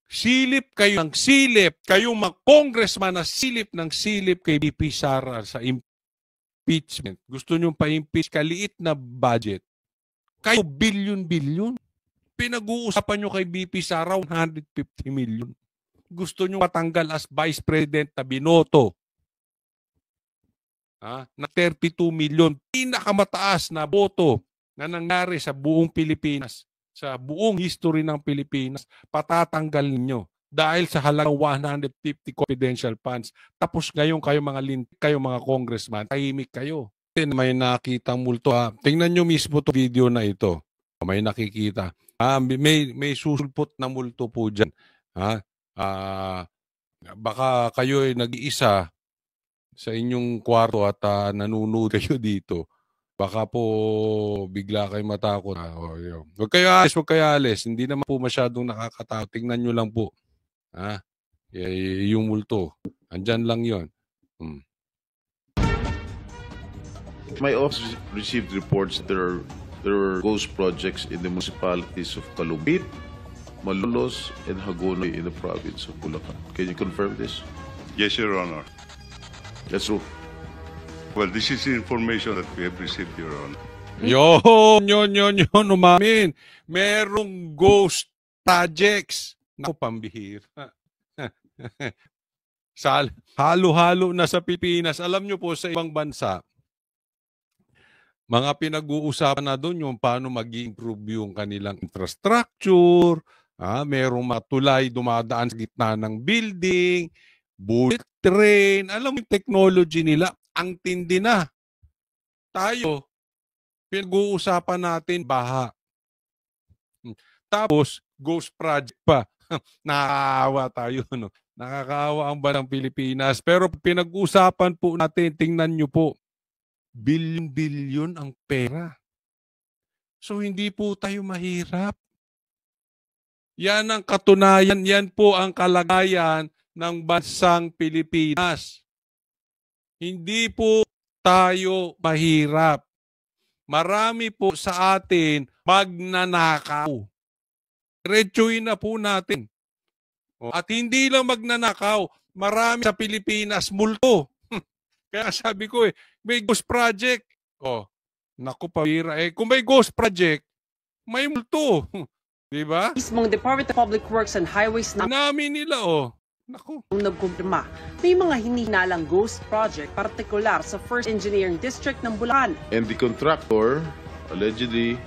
Silip kayo ng silip. Kayong mga congressman na silip ng silip kay VP Sara sa impeachment. Gusto nyo pa-impeach kaliit na budget. Kayo bilyon-bilyon. Pinag-uusapan nyo kay VP Sara 150 million. Gusto nyo matanggal as Vice President na binoto. Na 32 million. Pinakamataas na boto na nangyari sa buong Pilipinas. Sa buong history ng Pilipinas. Patatanggal ninyo. Dahil sa halagang 150 confidential funds. Tapos ngayon kayo mga congressman, tahimik kayo. May nakitang multo. Tingnan nyo mismo to video na ito. May nakikita. May susulpot na multo po dyan. Baka kayo ay nag-iisa sa inyong kwarto at nanonood kayo dito. Baka po bigla kayo matakot. Huwag kayo alis. Hindi naman po masyadong nakakatakot. Tingnan nyo lang po. Yung multo. Andyan lang yon. My office received reports there were ghost projects in the municipalities of Calubit, Malolos, and Hagonoy in the province of Bulacan. Can you confirm this? Yes, Your Honor. That's true. Well, this is the information that we have received, Your Honor. Yun, umamin. Merong ghost projects. Naku, pambihira. Halo-halo na sa Pilipinas. Alam nyo po, sa ibang bansa, mga pinag-uusapan na doon yung paano mag-improve yung kanilang infrastructure, merong matulay dumadaan sa gitna ng building, bullet train, alam mo yung technology nila, ang tindi na. Tayo, pinag-uusapan natin baha. Tapos, ghost project pa. Nakakaawa tayo, no? Nakakaawa ang banang Pilipinas. Pero pinag-uusapan po natin, tingnan nyo po, bilyon-bilyon ang pera. So, hindi po tayo mahirap. Yan ang katunayan, yan po ang kalagayan ng bansang Pilipinas. Hindi po tayo mahirap. Marami po sa atin magnanakaw. Diretsuhin na po natin. At hindi lang magnanakaw, marami sa Pilipinas multo. Kaya sabi ko may ghost project. Naku, pabira. Kung may ghost project, may multo. Diba? Mismong Department of Public Works and Highways na namin nila, Naku. Nagkumpirma, may mga hinihinalang ghost project, partikular sa First Engineering District ng Bulacan. And the contractor, allegedly,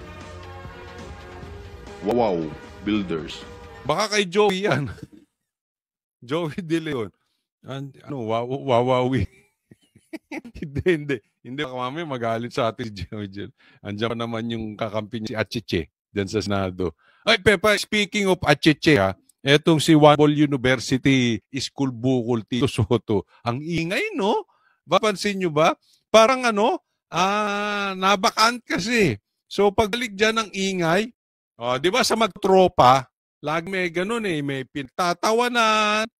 Wow Builders. Baka kay Joey yan. Joey De Leon. Wawawi. Hindi. Baka mamaya magalit sa atin si Joey. Andiyan pa naman yung kakampi niya si Achiche dyan sa Senado. Ay, Pepa, speaking of Achiche, etong si Wambol University School Bukol Tito Soto. Ang ingay, no? Papansin nyo ba? Parang nabakant kasi. So, pagbalik dyan ng ingay, di ba sa magtropa, lagi may ganun may pinagtatawanan,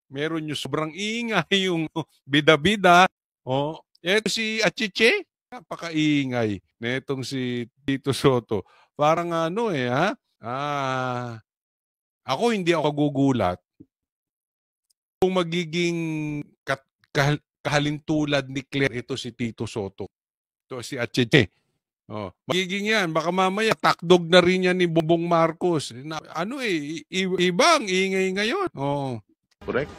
meron yung sobrang ingay, yung bida-bida. Eto si Achiche, napakaingay. Netong si Tito Soto. Parang ako hindi ako gugulat kung magiging kahalintulad ni Claire ito si Tito Soto. Ito si Achiche. Magiging yan. Baka mamaya takdog na rin yan ni Bongbong Marcos. Ibang ingay ngayon. Correct?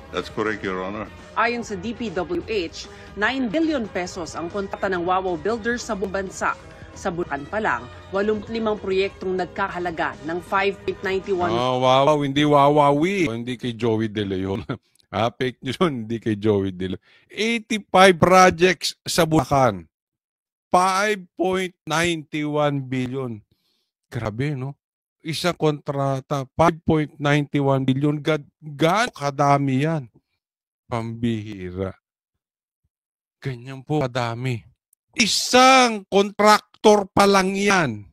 That's correct, Your Honor. Ayon sa DPWH, 9 billion pesos ang kontrata ng Wow Builders sa buong bansa. Sa Bulacan pa lang, 85 proyektong nagkahalaga ng 5.91. Wow, hindi wawawi. Hindi kay Joey De Leon. Fake news yun, hindi kay Joey De Leon. 85 projects sa Bulacan. 5.91 billion. Grabe, no? Isang kontrata, 5.91 billion. Gaano kadami yan? Pambihira. Ganyan po kadami. Isang kontraktor pa lang yan.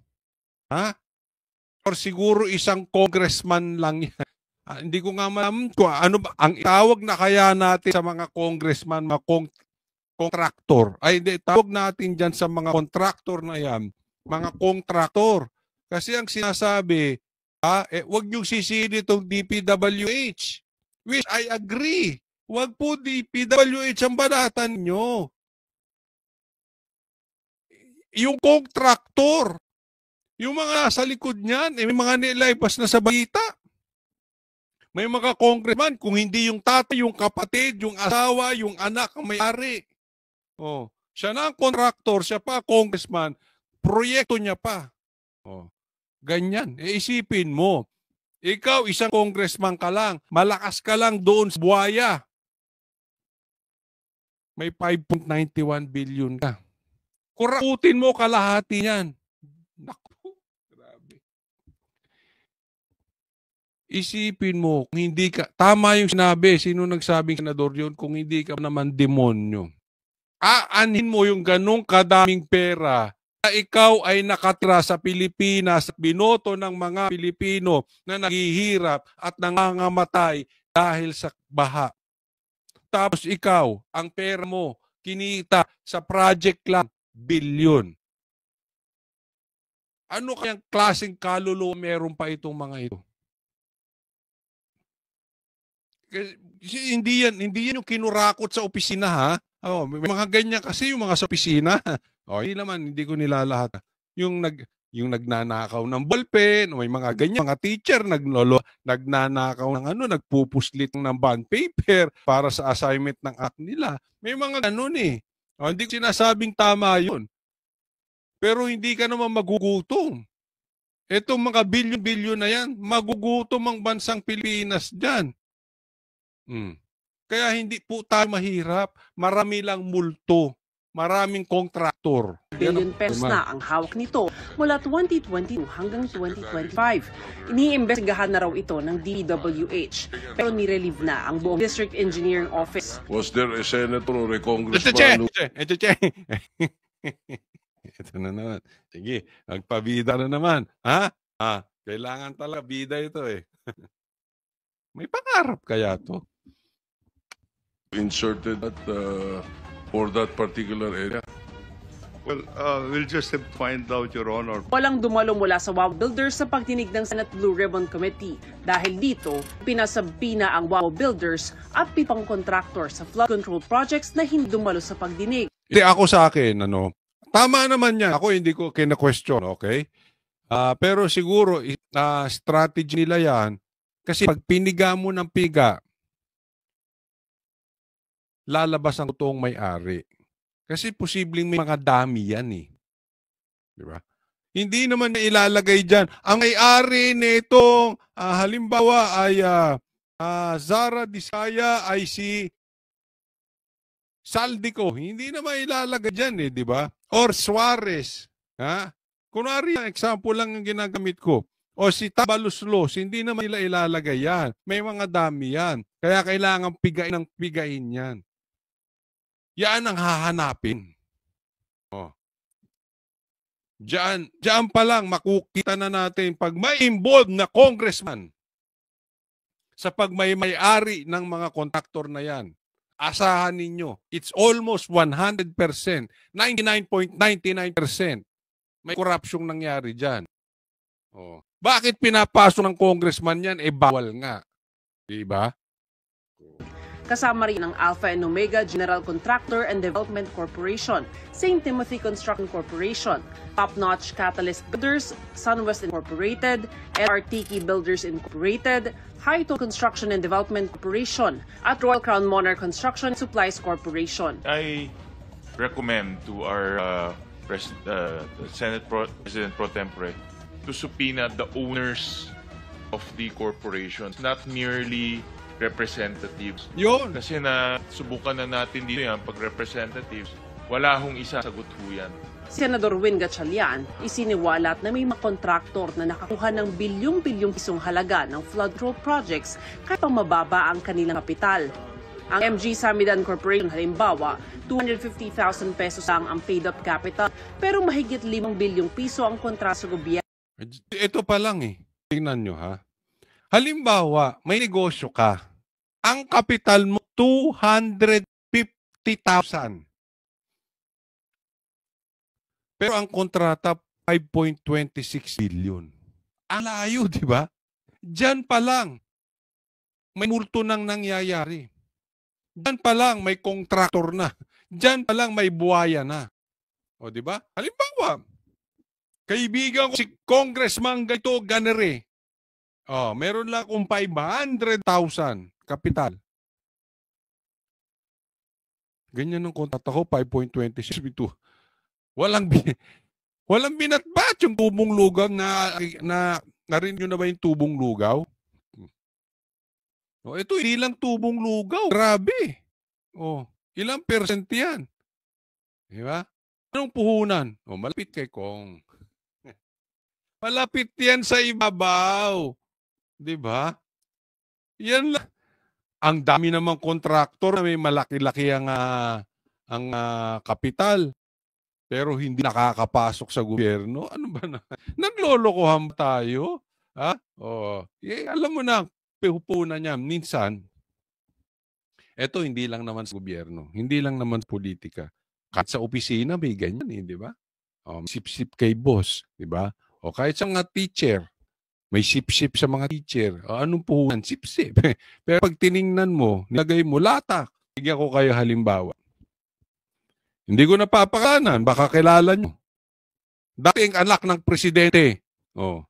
Or siguro isang congressman lang yan. Hindi ko nga malaman kung ano ba ang tawag na kaya natin sa mga congressman, mga kontraktor. Ay, hindi, tawag natin dyan sa mga kontraktor na yan, mga kontraktor. Kasi ang sinasabi, Wag niyong sisihin itong DPWH. Which I agree. Wag po DPWH ang banatan nyo. Yung contractor, yung mga nasa likod niyan, may mga nilabas na sa balita. May mga congressman, kung hindi yung tatay, yung kapatid, yung asawa, yung anak ang may-ari. Siya na ang contractor, siya pa congressman, proyekto niya pa. Ganyan. Isipin mo, ikaw isang congressman ka lang, malakas ka lang doon sa buhaya. May 5.91 billion ka. Kurakutin mo kalahati niyan. Naku, grabe. Isipin mo, kung hindi ka, tama yung sinabi, sino nagsabing senador yun, kung hindi ka naman demonyo. Aanhin mo yung ganong kadaming pera na ikaw ay nakatira sa Pilipinas at binoto ng mga Pilipino na naghihirap at nangangamatay dahil sa baha. Tapos ikaw, ang pera mo, kinita sa project lang, bilyon. Ano kayang klaseng kaluluwa meron pa itong mga ito? Kasi hindi yan yung kinurakot sa opisina, ha? May mga ganyan kasi yung mga sa opisina. Hindi ko nilalahat. Yung nagnanakaw ng ballpen, may mga ganyan, mga teacher nagnanakaw ng nagpupuslit ng bond paper para sa assignment ng act nila. May mga ganun eh. Hindi ko sinasabing tama yun. Pero hindi ka naman magugutom. Itong mga bilyon-bilyon na yan, magugutom ang bansang Pilipinas dyan. Kaya hindi po tayo mahirap. Marami lang multo. Maraming kontraktor. Billion pesos na ang hawak nito mula 2022 hanggang 2025. Iniimbestigahan na raw ito ng DPWH pero nirelieve na ang buong District Engineering Office. Was there a senator or a congressman? Ito na naman. Sige, magpabida na naman. Kailangan talaga bida ito eh. May pangarap kaya to? Inserted that for that particular area? Well, we'll just have to find out, Your Honor. Walang dumalo mula sa WOW Builders sa pagdinig ng Senate Blue Ribbon Committee. Dahil dito, pinasabi na ang WOW Builders at pipang contractor sa flood control projects na hindi dumalo sa pagdinig. Ako sa akin, tama naman yan. Ako hindi ko kina-question, okay? Pero siguro, strategy nila yan. Kasi pag piniga mo ng piga, lalabas ang totoong may-ari. Kasi posibleng may mga dami yan eh. Di ba? Hindi naman na ilalagay dyan. Ang may-ari nitong halimbawa ay Zara Disaya ay si Saldico. Hindi naman ilalagay dyan eh, di ba? Or Suarez. Kunwari, example lang ang ginagamit ko. O si Tabaluslos, hindi naman nila ilalagay yan. May mga dami yan. Kaya kailangan pigain yan. Yan ang hahanapin. Diyan pa lang makukita na natin pag may involved na congressman sa pagmay-ari ng mga kontraktor na yan. Asahan ninyo, it's almost 100%, 99.99% may korupsyong nangyari dyan. Bakit pinapasok ng congressman yan? Bawal nga. Diba? Kasama rin ang Alpha and Omega General Contractor and Development Corporation, St. Timothy Construction Corporation, Top Notch Catalyst Builders, Sunwest Incorporated, LRT Builders Incorporated, Haito Construction and Development Corporation, at Royal Crown Monarch Construction Supplies Corporation. I recommend to our Senate President Pro Tempore to subpoena the owners of the corporations, not merely representatives. Yun. Kasi subukan na natin dito yan, pag representatives, wala hong isa sagot ho yan. Senador Win Gatchalian, isiniwalat na may mga kontraktor na nakakuha ng bilyong-bilyong pisong halaga ng flood control projects kahit pang mababa ang kanilang kapital. Ang MG Samidan Corporation halimbawa, 250,000 pesos lang ang paid-up capital pero mahigit 5 bilyong piso ang kontrata sa gobyerno. Ito pa lang eh. Tingnan nyo ha. Halimbawa, may negosyo ka. Ang kapital mo, 250,000. Pero ang kontrata, 5.26 billion. Ang layo, di ba? Diyan pa lang, may multo nang nangyayari. Diyan pa lang, may kontraktor na. Diyan pa lang, may buhaya na. O, di ba? Halimbawa, kaibigan ko si Congressman Gaito Ganere. Oh, meron lang akong 500,000 kapital. Ganyan ang kontrata ko, 5.26. Walang binatbat yung tubong lugaw narinig nyo na ba yung tubong lugaw? Oh, ito hindi lang tubong lugaw. Grabe. Oh, ilang percent yan? Di ba? Anong puhunan? Oh, malapit kay Kong. Malapit yan sa ibabaw. Di ba? Yan lang. Ang dami namang kontraktor na may malaki-laki ang kapital. Pero hindi nakakapasok sa gobyerno. Ano ba na? Naglolokohan tayo? Ha? Oh, alam mo na, puhunan niya. Minsan, eto hindi lang naman sa gobyerno. Hindi lang naman sa politika. Kahit sa opisina may ganyan, di ba? Sip-sip kay boss, di ba? O kahit sa mga teacher, may sip-sip sa mga teacher. Anong puhunan? Sip-sip. Pero pag tiningnan mo, nilagay mo, latak. Bigyan ko kayo halimbawa. Hindi ko napapakanan, baka kilala nyo. Dating anak ng presidente. Oh.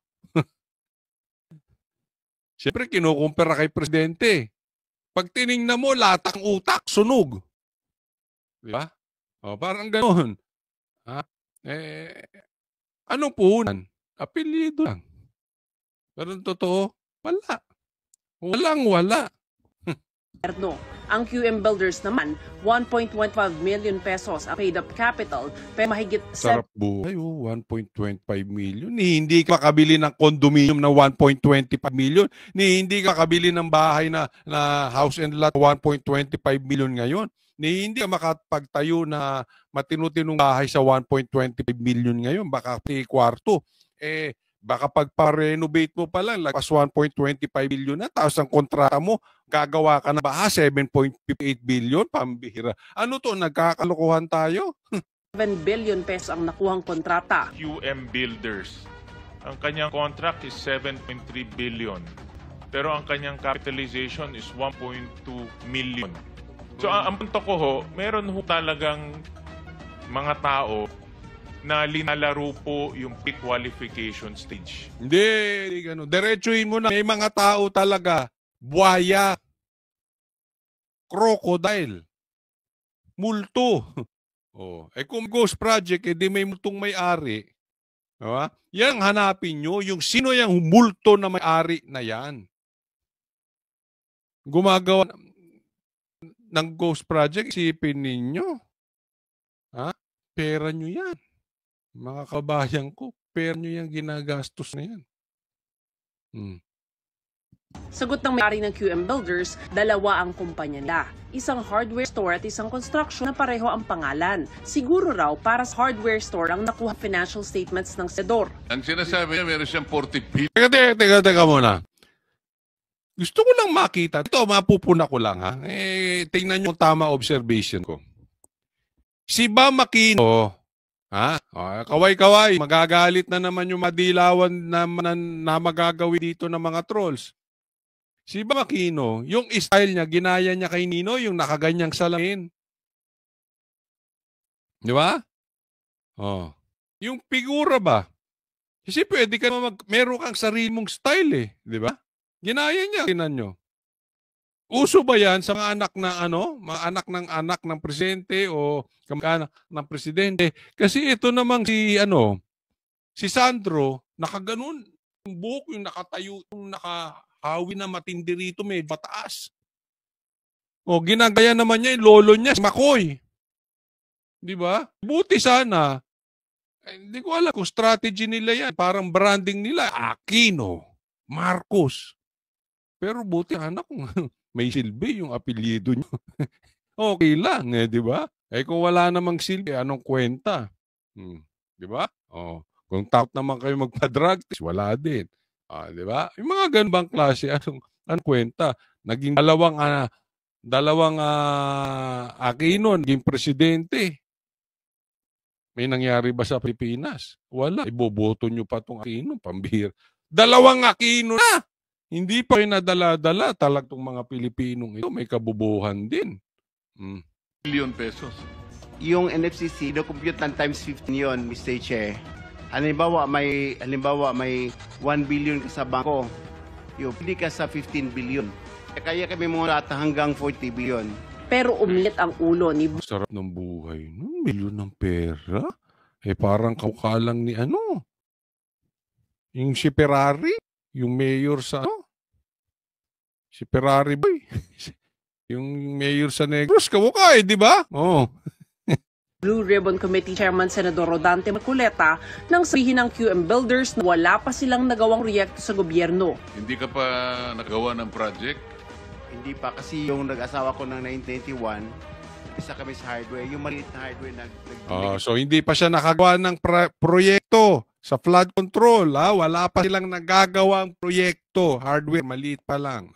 Siyempre, kinukumpara kay presidente. Pag tiningnan mo, latak ang utak, sunog. Di ba? Oh, parang ganoon. Ha? Anong puhunan? Apelyido lang. Pero totoo, wala. Wala. Ang QM Builders naman, 1.25 million pesos ang paid-up capital, pero mahigit sarap buhay, 1.25 million. Hindi ka makabili ng condominium na 1.25 million. Hindi ka makabili ng bahay na house and lot 1.25 million ngayon. Hindi ka makapagtayo na matinu-tinong bahay sa 1.25 million ngayon. Baka kwarto. Baka pagpa-renovate mo pa lang, lagpas 1.25 billion na, tapos ang kontrata mo, gagawa ka na ba 7.58 billion? Pambihira. Ano to, nagkakalokohan tayo? 7 billion pesos ang nakuhang kontrata. QM Builders. Ang kanyang contract is 7.3 billion. Pero ang kanyang capitalization is 1.2 million. So ang punto ko ho, meron ho talagang mga tao na linalaro po yung pre-qualification stage. Hindi gano'n. Diretsuhin mo na. May mga tao talaga, buhaya, crocodile, multo. Kung ghost project, di may multong may-ari. Diba? Yan hanapin nyo, yung sino yung multo na may-ari na yan. Gumagawa ng ghost project, isipin ninyo. Ha? Pera nyo yan. Mga kabayan ko, pera nyo yung ginagastos na yan. Sagot ng may-ari ng QM Builders, dalawa ang kumpanya nila. Isang hardware store at isang construction na pareho ang pangalan. Siguro raw para sa hardware store ang nakuha financial statements ng senador. Ang sinasabi niya, meron siyang 40 billion. Teka muna. Gusto ko lang makita. Ito, mapupuna ko lang ha. Tingnan nyo tama observation ko. Si Bam Aquino, kaway-kaway, magagalit na naman yung madilawan na magagawi dito ng mga trolls. Si Bam Aquino, yung style niya, ginaya niya kay Nino, yung nakaganyang salamin. Di ba? Yung figura ba? Kasi pwede ka meron kang sarili mong style eh. Di ba? Ginaya niya, tinan nyo. Uso ba yan sa mga anak na mga anak ng presidente o kamag-anak ng presidente? Kasi ito namang si Sandro, nakaganon, yung buhok, yung nakatayo, yung nakahawi na matindi rito, medyo mataas. Ginagaya naman niya yung lolo niya, si Makoy. Di ba? Buti sana. Hindi ko alam kung strategy nila yan. Parang branding nila, Aquino, Marcos. Pero buti anak ko. May silbi yung apelyido nyo. Okay lang, di ba? Kung wala namang silbi, anong kwenta? Di ba? Kung top naman kayo magpa-drug test, wala din. Di ba? Yung mga ganbang klase, anong kwenta? Naging dalawang Aquino, naging presidente. May nangyari ba sa Pilipinas? Wala. Iboboto nyo pa itong Aquino, pambihira. Dalawang Aquino na! Hindi pa kayo nadala-dala. Talagang mga Pilipinong ito, may kabubuhan din. Billion pesos. Yung NFCC, compute ng times 15 yun, Mr. Che. Halimbawa may 1 billion ka sa bangko. Yung pili ka sa 15 billion. Kaya kami mga lata hanggang 40 billion. Pero umilit ang ulo ni Sarap ng buhay. Milyon ng pera. Parang kamukha lang ni yung si Ferrari. Yung mayor sa si Ferrari ba yung mayor sa Negros. Kamukha di ba? Blue Ribbon Committee Chairman Senador Rodante Marcoleta nang sabihin ng QM Builders na wala pa silang nagawang proyekto sa gobyerno. Hindi ka pa nagawa ng project? Hindi pa kasi yung nag-asawa ko ng 1991, isa kami sa hardware. Yung maliit na hardware So hindi pa siya nakagawa ng proyekto sa flood control. Wala pa silang nagagawang proyekto. Hardware, maliit pa lang.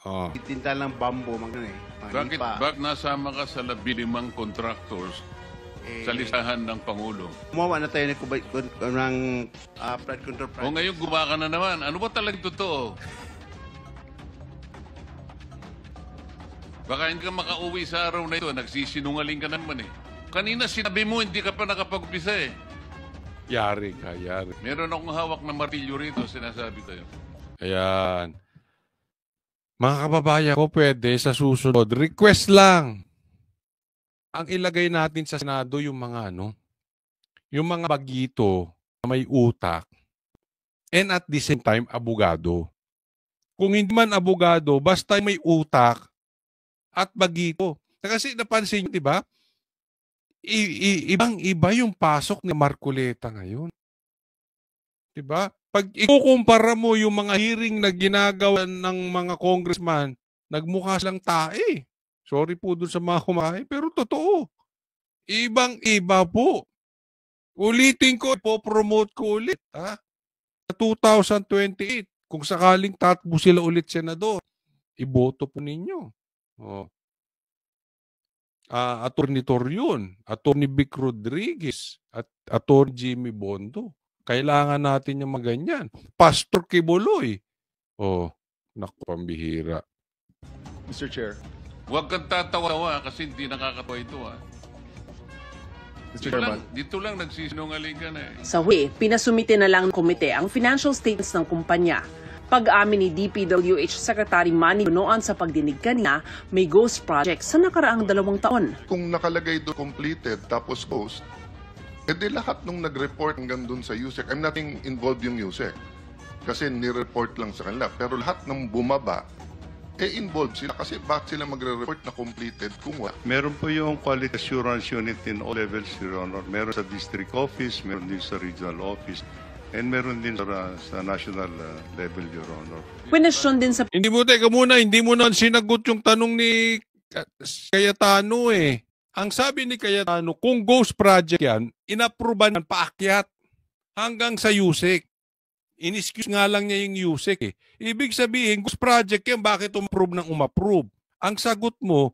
Tinta lang bamboo. Bakit nasama ka sa 15 contractors sa listahan ng Pangulo? Gumawa na tayo ng flood control project. Ngayon gumawa ka na naman. Ano ba talagang totoo? Baka hindi ka makauwi sa araw na ito. Nagsisinungaling ka naman Kanina sinabi mo hindi ka pa nakapag-umpisa Yari ka, yari. Meron akong hawak na martilyo rito, sinasabi tayo. Ayan. Mga kababayan ko, pwede sa susunod. Request lang. Ang ilagay natin sa Senado yung mga yung mga bagito na may utak and at the same time, abogado. Kung hindi man abogado, basta may utak at bagito. Kasi napansin nyo, di ba? Ibang-iba yung pasok ni Marcoleta ngayon. Di ba? Pag ikukumpara mo yung mga hearing na ginagawa ng mga congressman, nagmukha silang tae. Sorry po dun sa mga kumain, pero totoo. Ibang-iba po. Ulitin ko, po-promote ko ulit. Sa 2028, kung sakaling tatakbo sila ulit senador, iboto po ninyo. Attorney Torion, Attorney Vic Rodriguez, at Attorney Jimmy Bondo. Kailangan natin yung mga ganyan. Pastor Kibuloy. Naku, pambihira. Mr. Chair. Huwag kang tatawa kasi hindi nakakatawa ito Mr. Chairman. Dito lang nagsisinungaling ka na Sa huli, pinasumite na lang ng komite ang financial statements ng kumpanya. Pag-amin ni DPWH Secretary Manny Bunoan sa pagdinig kanina, may ghost project sa nakaraang 2 taon. Kung nakalagay doon completed tapos ghost, edi lahat nung nag-report hanggang doon sa USEC, I'm not involved yung USEC. Kasi ni-report lang sa kanila. Pero lahat ng bumaba, involved sila. Kasi bakit sila magre-report na completed kung wala? Meron po yung Quality Assurance Unit in all levels, Your Honor. Meron sa District Office, meron din sa Regional Office, and meron din sa national level, Your Honor. Kwenesyon din sa Hindi mo na sinagot yung tanong ni Cayetano Ang sabi ni Cayetano, kung ghost project yan, inapruban ng paakyat hanggang sa USEC. In-excuse nga lang niya yung USEC Ibig sabihin, ghost project yan, bakit umapprove ng umapprove? Ang sagot mo,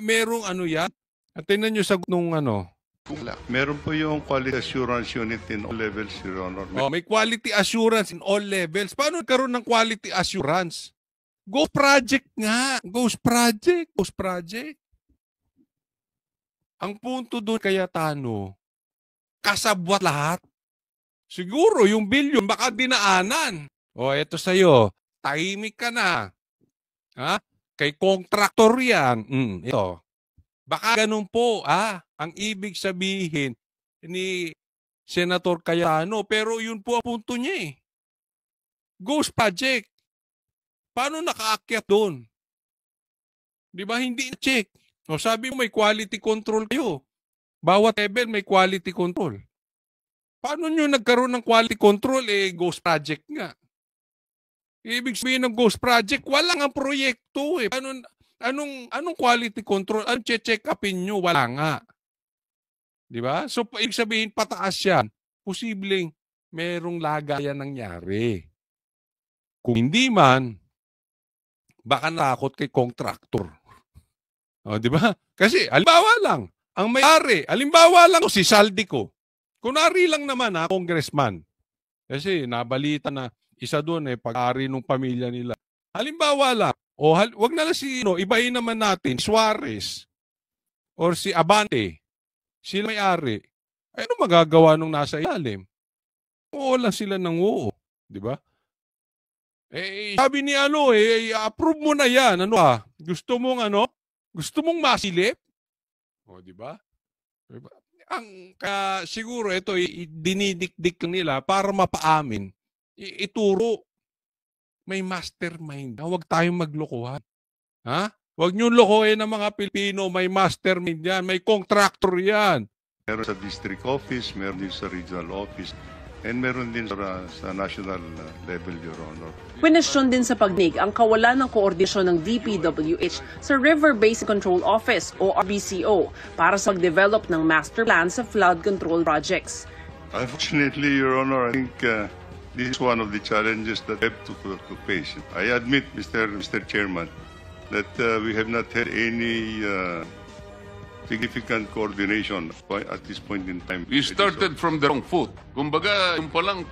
merong yan. At tingnan nyo sagot nung Meron po yung Quality Assurance Unit in all levels, Your Honor. May quality assurance in all levels. Paano nagkaroon ng quality assurance? Ghost project nga. Ghost project. Ang punto doon, Cayetano, kasabwat lahat. Siguro yung bilyon baka dinaanan. Eto sa'yo. Tahimik ka na. Kay contractor yan. Ito. Baka ganun po, ang ibig sabihin ni Senator Cayetano. Pero yun po ang punto niya Ghost project. Paano nakaakyat doon? Di ba hindi na-check? Sabi mo may quality control kayo. Bawat level may quality control. Paano nyo nagkaroon ng quality control? Ghost project nga. Ibig sabihin ng ghost project, wala nga proyekto Anong quality control? Anong check upin nyo? Wala nga. Di ba? So, ibig sabihin, pataas yan. Posibleng merong lagayan nangyari. Kung hindi man, baka natakot kay contractor. Di ba? Kasi, alimbawa lang, ang may-ari, alimbawa lang si Saldico. Kunwari lang naman congressman. Kasi nabalita na isa doon pag-ari ng pamilya nila. Halimbawa lang, wag na lang ibahin naman natin, Suarez or si Abante, sila may-ari. Ay, ano magagawa nung nasa ilalim? Oo lang sila ng oo. Di ba? Sabi ni approve mo na yan. Ano Gusto mong masilip? O, di ba? Siguro ito, dinidikdik nila para mapaamin. Ituro. May mastermind. Huwag tayong maglokohan. Ha? Huwag niyo lokohin ng mga Pilipino. May mastermind yan. May contractor yan. Meron sa district office, meron din sa regional office, and meron din sa national level, Your Honor. Kwenesyon din sa pagnig ang kawalan ng koordinasyon ng DPWH sa River Basin Control Office o RBCO para sa pag-develop ng master plan sa flood control projects. Unfortunately, Your Honor, I think this is one of the challenges that we have to face. I admit, Mr. Chairman, that we have not had any significant coordination at this point in time. We started from the wrong foot. Kumbaga, yung palang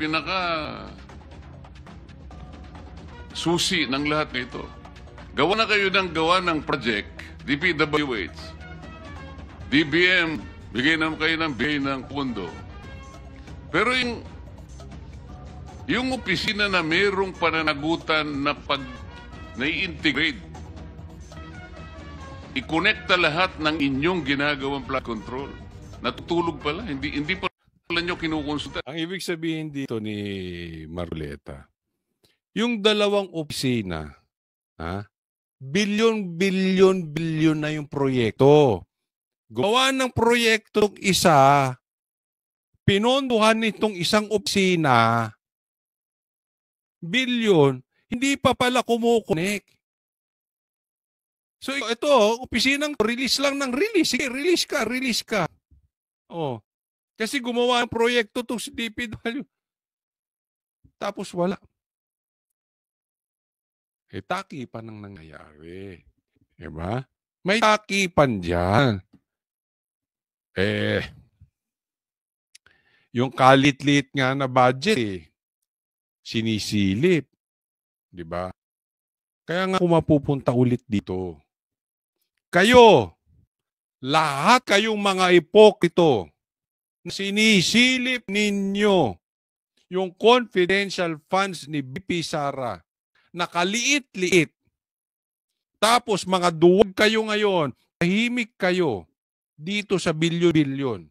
susi ng lahat nito. Gawa na kayo ng project, DPWH, DBM, bigay ng pondo. Pero yung opisina na mayroong pananagutan na nai-integrate, i-connecta lahat ng inyong ginagawang flood control. Natutulog pala, hindi pala nyo kinukonsulta. Ang ibig sabihin dito ni Marcoleta, yung dalawang opisina, bilyon na yung proyekto. Gawa ng proyektong isa, pinondohan nitong isang opisina, bilyon, hindi pa pala kumukonek. So ito, opisinang release lang ng release. Sige, release ka. Oh. Kasi gumawa ng proyekto itong si DPW. Tapos wala. Takipan ang nangyayari. Diba? May takipan dyan. Yung kalit-lit nga na budget, sinisilip. Diba? Kaya nga kung mapupunta ulit dito, kayo, lahat kayong mga ipokrito na sinisilip ninyo yung confidential funds ni BP Sara, nakaliit-liit. Tapos mga duwag kayo ngayon, tahimik kayo dito sa bilyon-bilyon.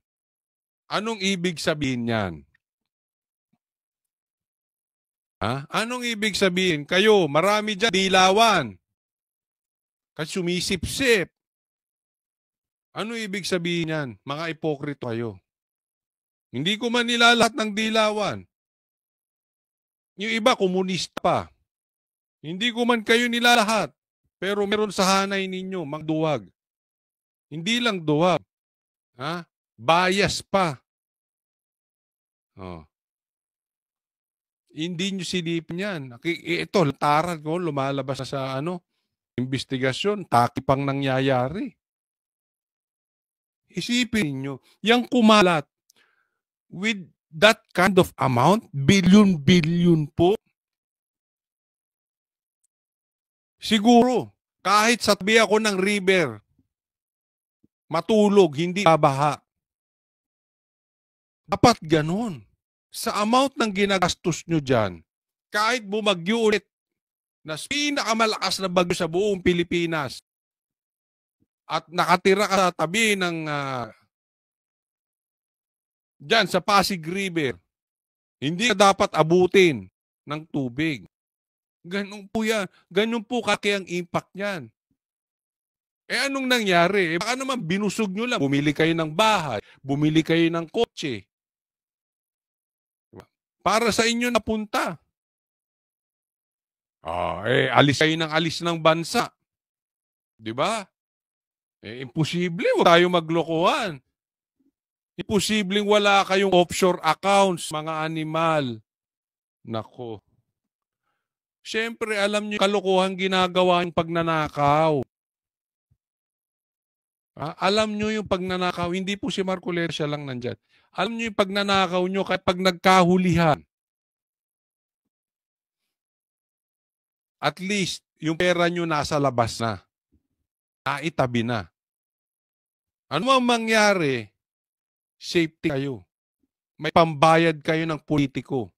Anong ibig sabihin yan? Anong ibig sabihin? Kayo, marami dyan, dilawan. Kasi sumisip-sip. Ano ibig sabihin yan? Mga ipokrito kayo. Hindi ko man nilalahat ng dilawan. Yung iba, komunista pa. Hindi ko man kayo nilalahat. Pero meron sa hanay ninyo, magduwag. Hindi lang duwag. Bias pa. Hindi nyo silipin yan. Ito, lataran ko, lumalabas sa investigasyon, takipang nangyayari. Isipin niyo, yung kumalat with that kind of amount, bilyon po. Siguro, kahit sa tabi ako ng river, matulog, hindi babaha. Dapat ganun. Sa amount ng ginagastos nyo dyan, kahit bumagyo ulit, na pinakamalakas na bagyo sa buong Pilipinas at nakatira ka sa tabi ng dyan sa Pasig River, hindi ka dapat abutin ng tubig. Ganun po yan. Ganun po kaki ang impact niyan. Anong nangyari? Baka naman binusog nyo lang. Bumili kayo ng bahay, bumili kayo ng kotse. Para sa inyo napunta. Alis kayo ng bansa. Di ba? Imposible, wala tayong maglokohan. Imposibleng wala kayong offshore accounts, mga animal. Nako. Siyempre, alam nyo, kalokohan ginagawa yung pagnanakaw. Alam nyo yung pagnanakaw, hindi po si Marcoleta siya lang nandyan. Alam nyo yung pagnanakaw nyo kapag nagkahulihan. at least yung pera nyo nasa labas na. Naitabi na. Ano mang mangyari, safety kayo. May pambayad kayo ng politiko.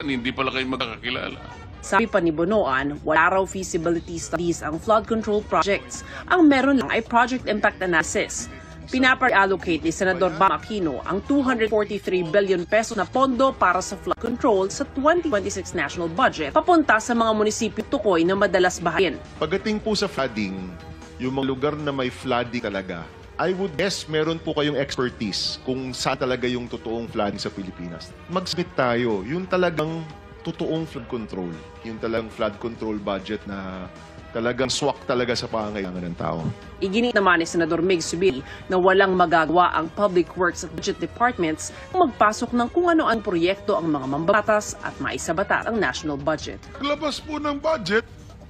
Hindi pala kayo magkakakilala. Sabi pa ni Bonoan, wala raw feasibility studies ang flood control projects. Ang meron lang ay project impact analysis. Pinapa-allocate ni Senador Bam Aquino ang 243 billion pesos na pondo para sa flood control sa 2026 national budget papunta sa mga munisipyo tukoy na madalas bahayin. Pagdating po sa flooding, yung mga lugar na may flooding talaga, I would guess meron po kayong expertise kung saan talaga yung totoong flooding sa Pilipinas. Mag-submit tayo, yung talagang totoong flood control, yung talagang flood control budget na talagang swak talaga sa pangangailangan ng tao. Iginit naman ni Senador Mig Zubiri na walang magagawa ang Public Works at Budget Departments kung magpasok ng kung ano ang proyekto ang mga mambabatas at maisabatas ang national budget. Paglabas po ng budget,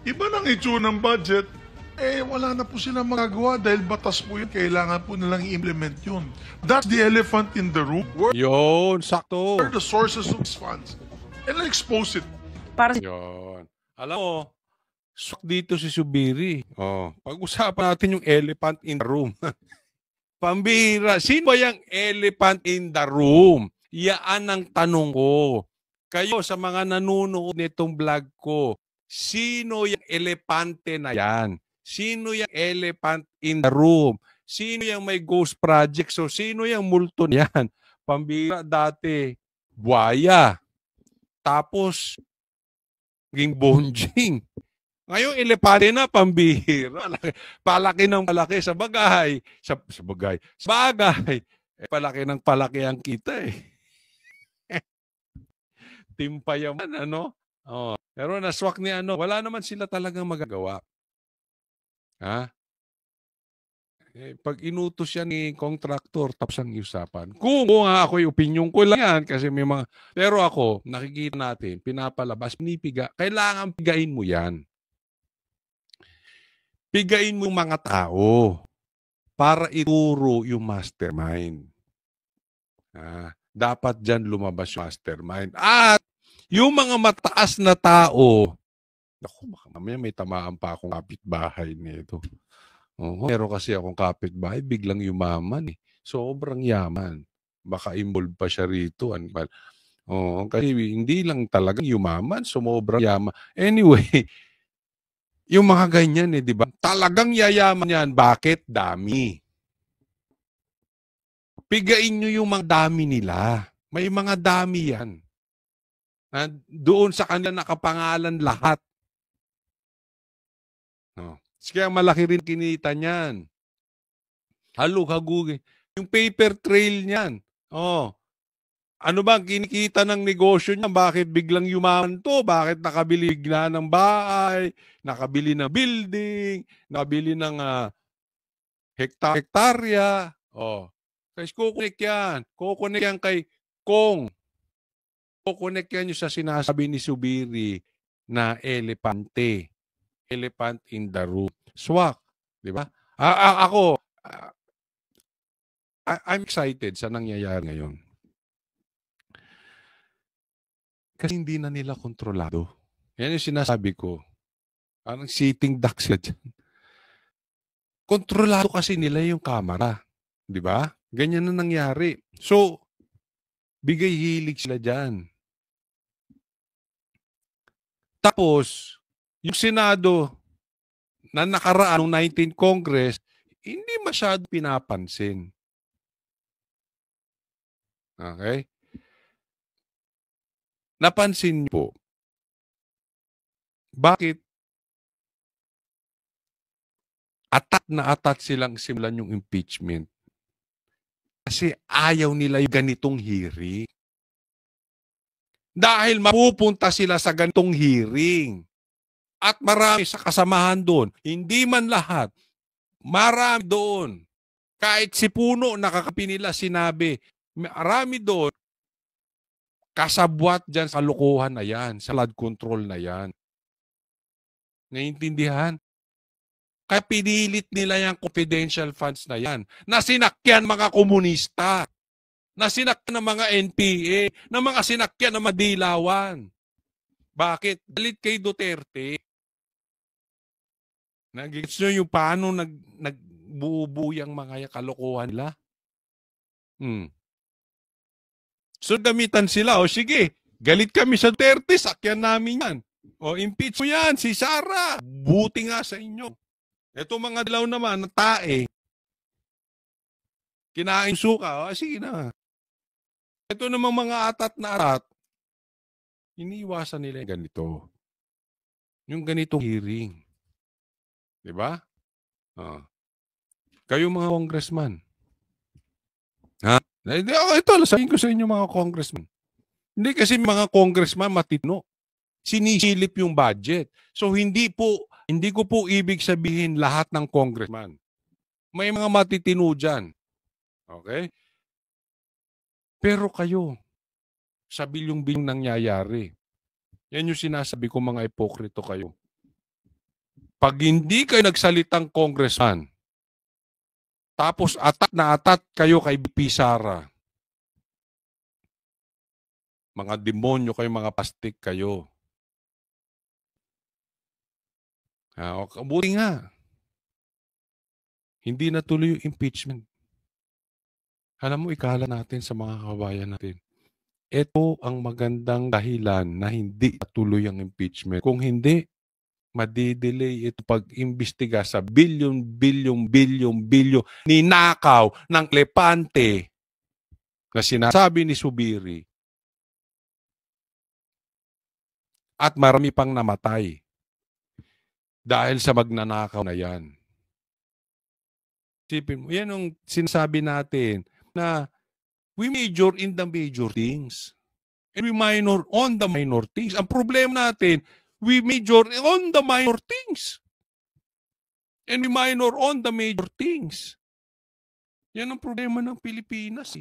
iba nang itsura ng budget, wala na po silang magagawa dahil batas po yun. Kailangan po nilang i-implement yun. That's the elephant in the room. Yun, sakto. Where are the sources of these funds? And expose it. Para Yun. Alam mo, swak dito si Zubiri. Pag-usapan natin yung elephant in the room. Pambihira. Sino ba yung elephant in the room? Yaan ang tanong ko. Kayo sa mga nanonood nitong vlog ko, sino yung elepante na yan? Sino yung elephant in the room? Sino yung may ghost project? So, sino yung multo na yan? Pambihira dati, buhaya. Tapos, naging bonjing. Ngayon, elepante na, pambihira. Palaki ng palaki sa bagay. Sa bagay. Palaki ng palaki ang kita eh. Timpayaman, ano? Pero naswak ni wala naman sila talagang magagawa. Ha? Pag inutos yan ni contractor, tapos ang usapan. Kung nga ako'y opinion ko lang yan, kasi may mga... Pero ako, nakikita natin, pinapalabas, pinipiga, kailangan pigain mo yan. Pigain mo yung mga tao para ituro yung mastermind. Dapat dyan lumabas yung mastermind. At yung mga mataas na tao, naku, baka mamaya may tamaan pa akong kapitbahay nito. Pero kasi akong kapitbahay, biglang yumaman eh. Sobrang yaman. Baka involved pa siya rito. Kasi hindi lang talaga yumaman, sobrang yaman. Anyway, yung mga ganyan di ba? Talagang yayaman yan. Bakit? Dami. Pigain nyo yung mga dami nila. May mga dami yan. Doon sa kanila nakapangalan lahat. Kaya malaki rin kinita niyan. Halug-hagugin. Yung paper trail niyan. Ano ba ang kinikita ng negosyo niya? Bakit biglang yumaman to? Bakit nakabili bigla ng bahay? Nakabili ng building? Nakabili ng hektarya? Kasi kukunik yan. Kukunik yan kay Kong. Kukunik yan yung sa sinasabi ni Zubiri na elepante. Elephant in the room. Swak. Di ba? Ako, I'm excited sa nangyayari ngayon. Kasi hindi na nila kontrolado. Yan yung sinasabi ko. Parang sitting duck sila dyan. Kontrolado kasi nila yung camera. Di ba? Ganyan na nangyari. So, bigay hilig sila dyan. Tapos, yung Senado na nakaraan ng 19th Congress, hindi masyado pinapansin. Okay? Napansin niyo po, bakit atat silang simulan yung impeachment? Kasi ayaw nila yung ganitong hearing. Dahil mapupunta sila sa ganitong hearing. At marami sa kasamahan doon. Hindi man lahat. Marami doon. Kahit si Puno, nakakapi nila sinabi. Marami doon. Kasabwat dyan sa lukuhan na yan. Sa flood control na yan. Naiintindihan? Kaya pinilit nila yung confidential funds na yan. Na sinakyan mga komunista. Na sinakyan ng mga NPA. Na mga sinakyan ng madilawan. Bakit? Galit kay Duterte. Nag-gets nyo yung paano nagbubuo yung mga kalokohan nila? So gamitan sila, o sige, galit kami sa Duterte, sakyan namin yan. O impeach mo yan, si Sara. Buti nga sa inyo. Ito mga dilaw naman, tae. Kinain suka, o sige na. Ito namang mga atat na atat, iniiwasan nila yung ganito. Yung ganitong hearing. Diba? Kayo mga congressman. Ha? Ito, sabihin ko sa inyo mga congressman. Hindi kasi mga congressman matino. Sinisilip yung budget. So hindi ko po ibig sabihin lahat ng congressman. May mga matitino dyan. Okay? Pero kayo, sa bilyong-bilyong nangyayari. Yan yung sinasabi ko, mga ipokrito kayo. Pag hindi kayo nagsalitang congressman, tapos atat na atat kayo kay BP Sara, mga demonyo kayo, mga pastik kayo. Buti nga, hindi natuloy yung impeachment. Alam mo, ikala natin sa mga kabayan natin. Ito ang magandang dahilan na hindi natuloy ang impeachment. Kung hindi, madidelay ito pag-imbestiga sa bilyon ninakaw ng lepante na sinasabi ni Subiri. At marami pang namatay dahil sa magnanakaw na yan. Isipin mo, yan ang sinasabi natin na we major in the major things. And we minor on the minor things. Ang problema natin, we major on the minor things. And we minor on the major things. Yan ang problema ng Pilipinas.